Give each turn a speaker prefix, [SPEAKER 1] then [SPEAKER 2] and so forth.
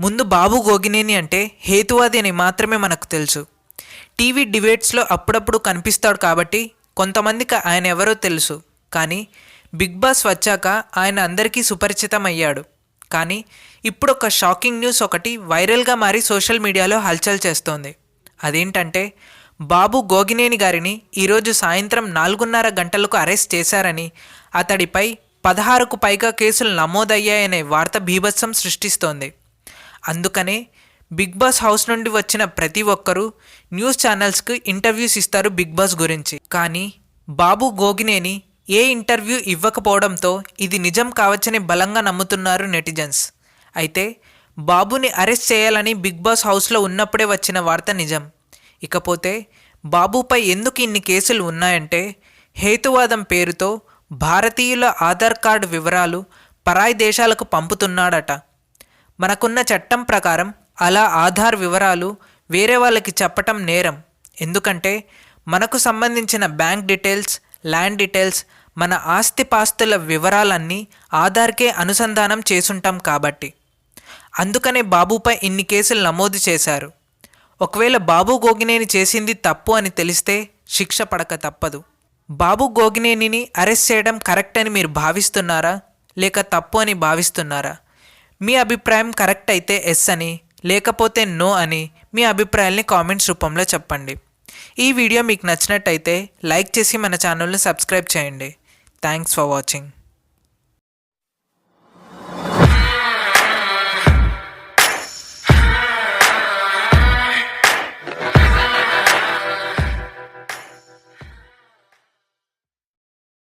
[SPEAKER 1] ముందు బాబు గోగినేని అంటే హేతువాది అని మాత్రమే మనకు తెలుసు. టీవీ డిబేట్స్లో అప్పుడప్పుడు కనిపిస్తాడు కాబట్టి కొంతమందికి ఆయన ఎవరో తెలుసు. కానీ బిగ్ బాస్ వచ్చాక ఆయన అందరికీ సుపరిచితం అయ్యాడు. కానీ ఇప్పుడు ఒక షాకింగ్ న్యూస్ ఒకటి వైరల్గా మారి సోషల్ మీడియాలో హల్చల్ చేస్తోంది. అదేంటంటే బాబు గోగినేని గారిని ఈరోజు సాయంత్రం 4:30 గంటలకు అరెస్ట్ చేశారని, అతడిపై 16కు పైగా కేసులు నమోదయ్యాయనే వార్త బీభత్సం సృష్టిస్తోంది. అందుకనే బిగ్ బాస్ హౌస్ నుండి వచ్చిన ప్రతి ఒక్కరూ న్యూస్ ఛానల్స్కి ఇంటర్వ్యూస్ ఇస్తారు బిగ్ బాస్ గురించి. కానీ బాబు గోగినేని ఏ ఇంటర్వ్యూ ఇవ్వకపోవడంతో ఇది నిజం కావచ్చని బలంగా నమ్ముతున్నారు నెటిజన్స్. అయితే బాబుని అరెస్ట్ చేయాలని బిగ్ బాస్ హౌస్లో ఉన్నప్పుడే వచ్చిన వార్త నిజం. ఇకపోతే బాబుపై ఎందుకు ఇన్ని కేసులు ఉన్నాయంటే హేతువాదం పేరుతో భారతీయుల ఆధార్ కార్డు వివరాలు పరాయి దేశాలకు పంపుతున్నాడట. మనకున్న చట్టం ప్రకారం అలా ఆధార్ వివరాలు వేరే వాళ్ళకి చెప్పటం నేరం. ఎందుకంటే మనకు సంబంధించిన బ్యాంక్ డీటెయిల్స్, ల్యాండ్ డీటెయిల్స్, మన ఆస్తిపాస్తుల వివరాలన్నీ ఆధార్కే అనుసంధానం చేసుంటాం కాబట్టి. అందుకనే బాబుపై ఇన్ని కేసులు నమోదు చేశారు. ఒకవేళ బాబు గోగినేని చేసింది తప్పు అని తెలిస్తే శిక్ష పడక తప్పదు. బాబు గోగినేనిని అరెస్ట్ చేయడం కరెక్ట్ అని మీరు భావిస్తున్నారా, లేక తప్పు అని భావిస్తున్నారా? మీ అభిప్రాయం కరెక్ట్ అయితే ఎస్ అని, లేకపోతే నో అని మీ అభిప్రాయాల్ని కామెంట్స్ రూపంలో చెప్పండి. ఈ వీడియో మీకు నచ్చినట్టయితే లైక్ చేసి మన ఛానల్ని సబ్స్క్రైబ్ చేయండి. Thanks for watching.